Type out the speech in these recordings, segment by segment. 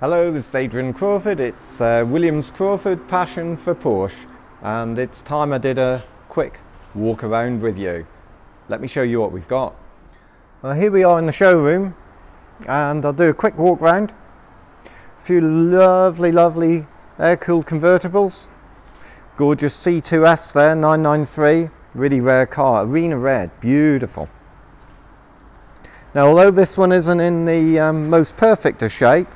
Hello, this is Adrian Crawford. It's Williams Crawford Passion for Porsche, and it's time I did a quick walk around with you. Let me show you what we've got. Well, here we are in the showroom, and I'll do a quick walk round. A few lovely air-cooled convertibles. Gorgeous C2S there, 993, really rare car, arena red, beautiful. Now, although this one isn't in the most perfect of shape,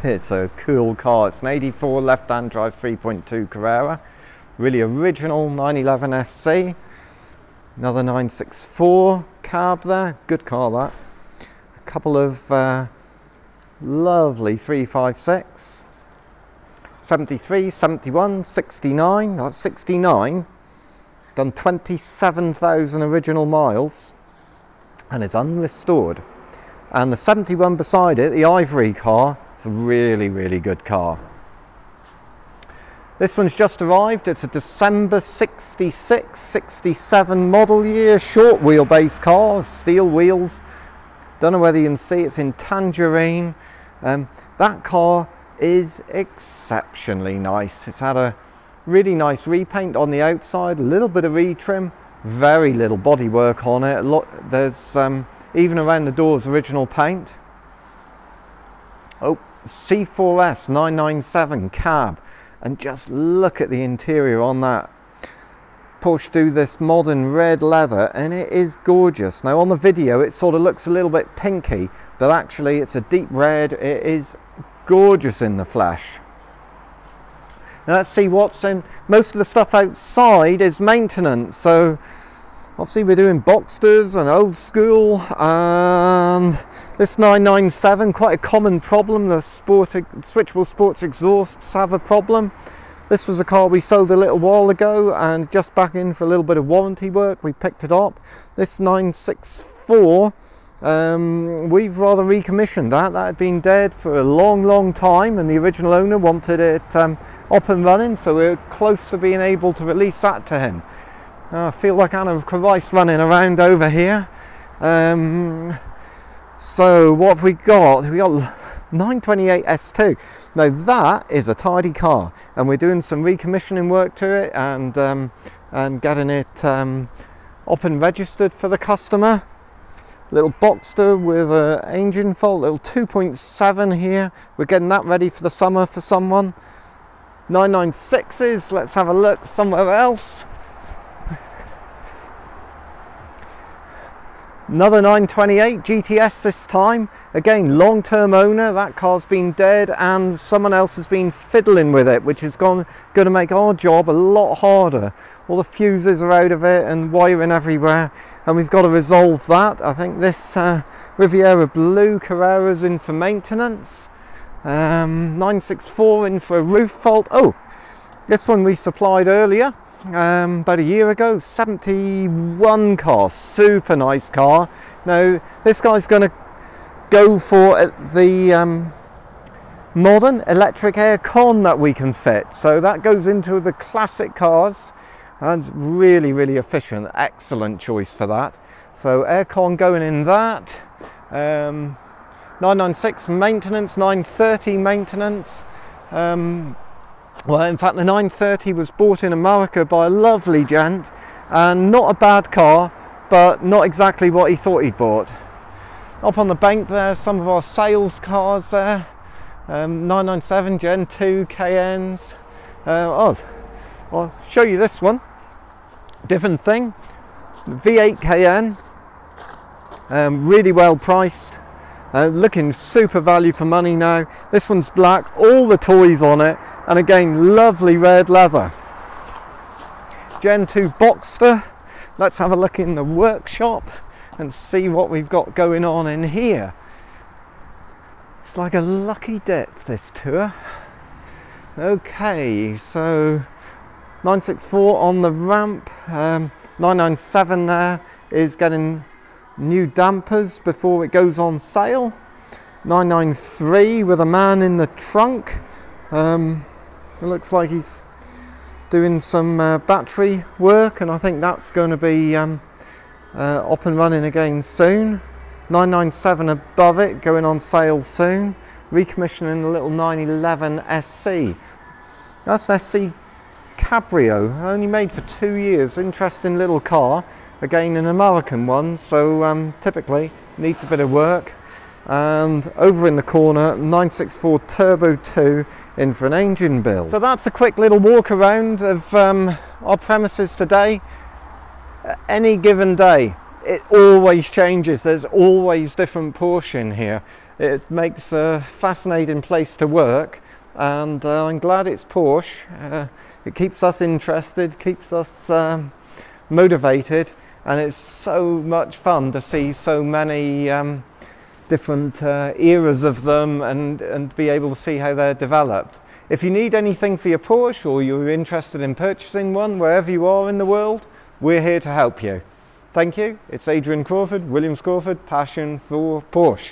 it's a cool car. It's an 84 left-hand drive 3.2 Carrera, really original 911 SC. Another 964 cab there, good car that. A couple of lovely 356, 73, 71, 69. That's 69. Done 27,000 original miles, and it's unrestored. And the 71 beside it, the ivory car, it's a really good car. This one's just arrived. It's a December 66, 67 model year, short wheelbase car, steel wheels. Don't know whether you can see, it's in tangerine. That car is exceptionally nice. It's had a really nice repaint on the outside, a little bit of retrim, very little bodywork on it. There's even around the doors original paint. Oh, C4S 997 cab, and just look at the interior on that. Porsche do this modern red leather, and it is gorgeous. Now on the video it sort of looks a little bit pinky, but actually it's a deep red. It is gorgeous in the flesh. Now let's see what's in. Most of the stuff outside is maintenance, so obviously we're doing Boxsters and old school, and this 997, quite a common problem. The switchable sports exhausts have a problem. This was a car we sold a little while ago, and just back in for a little bit of warranty work, we picked it up. This 964, we've rather recommissioned that. That had been dead for a long time, and the original owner wanted it up and running, so we're close to being able to release that to him. I feel like Anneka Rice running around over here. So what have we got? We got 928 S2. Now that is a tidy car, and we're doing some recommissioning work to it and getting it up and registered for the customer. Little Boxster with an engine fault, little 2.7 here. We're getting that ready for the summer for someone. 996s. Let's have a look somewhere else. Another 928 GTS this time. Again, long-term owner. That car's been dead, and someone else has been fiddling with it, which is going to make our job a lot harder. All the fuses are out of it and wiring everywhere, and we've got to resolve that. I think this Riviera Blue Carrera's in for maintenance. 964 in for a roof fault. Oh, this one we supplied earlier. About a year ago, 71 car, super nice car. Now this guy's going to go for the modern electric aircon that we can fit, so that goes into the classic cars, and really efficient. Excellent choice for that. So aircon going in that. 996 maintenance, 930 maintenance. Well, in fact, the 930 was bought in America by a lovely gent, and not a bad car, but not exactly what he thought he'd bought. Up on the bank there, some of our sales cars there. 997 Gen 2 Cayennes. I'll show you this one. Different thing. V8 Cayenne. Really well priced. Looking super value for money now. This one's black, all the toys on it, and again, lovely red leather. Gen 2 Boxster. Let's have a look in the workshop and see what we've got going on in here. It's like a lucky dip, this tour. Okay, so 964 on the ramp. 997 there is getting new dampers before it goes on sale. 993 with a man in the trunk. It looks like he's doing some battery work, and I think that's going to be up and running again soon. 997 above it, going on sale soon. recommissioning the little 911 SC. That's an SC Cabrio, only made for 2 years. Interesting little car, again an American one, so typically needs a bit of work. And over in the corner, 964 Turbo 2 in for an engine build. So that's a quick little walk around of our premises today. Any given day, it always changes. There's always different Porsche in here. It makes a fascinating place to work, and I'm glad it's Porsche. It keeps us interested, keeps us motivated, and it's so much fun to see so many different eras of them and be able to see how they're developed. If you need anything for your Porsche, or you're interested in purchasing one wherever you are in the world, we're here to help you. Thank you. It's Adrian Crawford, Williams Crawford Passion for Porsche.